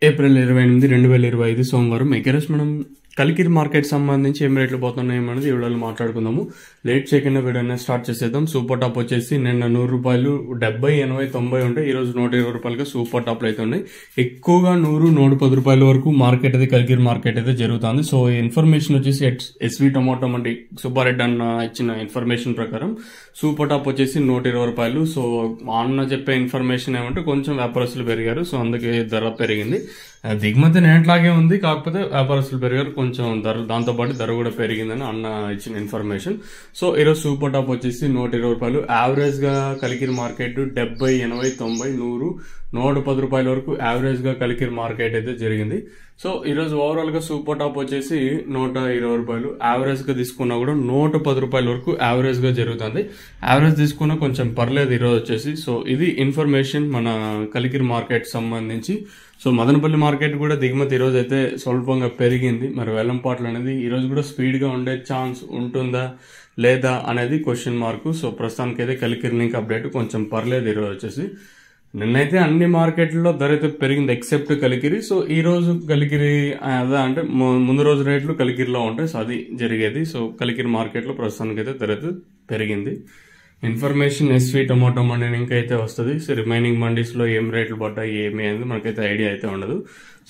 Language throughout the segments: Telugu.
ఏప్రిల్ 28, 2025 సోమవారం ఎకరస్ మనం కలికిరి మార్కెట్ సంబంధించి ఏం రేట్లు పోతున్నాయి అనేది ఈ వీడియోలో మాట్లాడుకుందాము. లేట్ చేయకుండా వీడియోని స్టార్ట్ చేసేద్దాం. సూపర్ టాప్ వచ్చేసి నిన్న 100 రూపాయలు 70, 80, 90 ఉంటాయి. ఈ రోజు 120 రూపాయలుగా సూపర్ టాప్లు అయితే ఉన్నాయి. ఎక్కువగా 100, 110 రూపాయల వరకు మార్కెట్ అయితే కలికిరి మార్కెట్ అయితే జరుగుతుంది. సో ఈ ఇన్ఫర్మేషన్ వచ్చేసి ఎస్వి టొమాటో మండి సుబ్బారెడ్డి అన్న ఇచ్చిన ఇన్ఫర్మేషన్ ప్రకారం సూపర్ టాప్ వచ్చేసి 120 రూపాయలు. సో అన్న చెప్పే ఇన్ఫర్మేషన్ ఏమంటే కొంచెం వ్యాపారస్తులు పెరిగారు, సో అందుకే ధర పెరిగింది. దిగుమతి నేట్లాగే ఉంది, కాకపోతే వ్యాపారస్తులు పెరిగారు, కొంచెం ధర దాంతోపాటు ధర కూడా పెరిగిందని అన్న ఇచ్చిన ఇన్ఫర్మేషన్. సో ఈరోజు సూపర్ టాప్ వచ్చేసి 120 రూపాయలు. యావరేజ్ గా కలికిరి మార్కెట్ 70, 80, 90, 100, 110 రూపాయల వరకు యావరేజ్ గా కలికిరి మార్కెట్ అయితే జరిగింది. సో ఈరోజు ఓవరాల్ గా సూపర్ టాప్ వచ్చేసి 120 రూపాయలు. యావరేజ్ గా తీసుకున్నా కూడా 110 రూపాయల వరకు యావరేజ్ గా జరుగుతుంది. యావరేజ్ తీసుకున్నా కొంచెం పర్లేదు ఈరోజు వచ్చేసి. సో ఇది ఇన్ఫర్మేషన్ మన కలికిరి మార్కెట్ సంబంధించి. సో మదనపల్లి మార్కెట్ కూడా దిగుమతి ఈరోజు అయితే స్వల్పంగా పెరిగింది. మరి వెల్లంపాట్లు అనేది ఈరోజు కూడా స్పీడ్ గా ఉండే ఛాన్స్ ఉంటుందా లేదా అనేది క్వశ్చన్ మార్కు. సో ప్రస్తుతానికి అయితే కలికిరి లింక్ అప్డేట్ కొంచెం పర్లేదు ఈరోజు వచ్చేసి. నిన్నైతే అన్ని మార్కెట్లలో ధర అయితే పెరిగింది ఎక్సెప్ట్ కలికిరి. సో ఈ రోజు కలికిరి అదా అంటే ముందు రోజు రేట్లు కలికిరిలో ఉంటాయి, సో అది జరిగేది. సో కలికిరి మార్కెట్లో ప్రస్తుతానికి అయితే ధర అయితే పెరిగింది. ఇన్ఫర్మేషన్ ఎస్వి టొమాటో మండి లింక్ అయితే వస్తుంది. సో రిమైనింగ్ మండీస్ లో ఏం రేట్లు పడ్డాయి ఏమి అనేది మనకైతే ఐడియా అయితే ఉండదు.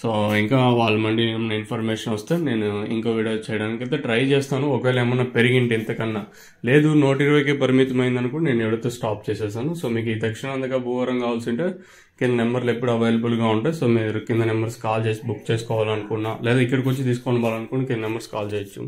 సో ఇంకా వాళ్ళ మండి ఏమైనా ఇన్ఫర్మేషన్ వస్తే నేను ఇంకో వీడియో చేయడానికి అయితే ట్రై చేస్తాను. ఒకవేళ ఏమన్నా పెరిగింటే ఇంతకన్నా లేదు 120కే పరిమితమైంది అనుకో నేను ఎవరితో స్టాప్ చేసేసాను. సో మీకు ఈ దక్షిణాంధ్ర భూవరం కావాల్సి ఉంటే కింద నెంబర్లు ఎప్పుడు అవైలబుల్ గా ఉంటాయి. సో మీరు కింద నెంబర్స్ కాల్ చేసి బుక్ చేసుకోవాలనుకున్నా లేదా ఇక్కడికి వచ్చి తీసుకోవాలనుకున్నా కింద నెంబర్స్ కాల్ చేయొచ్చు.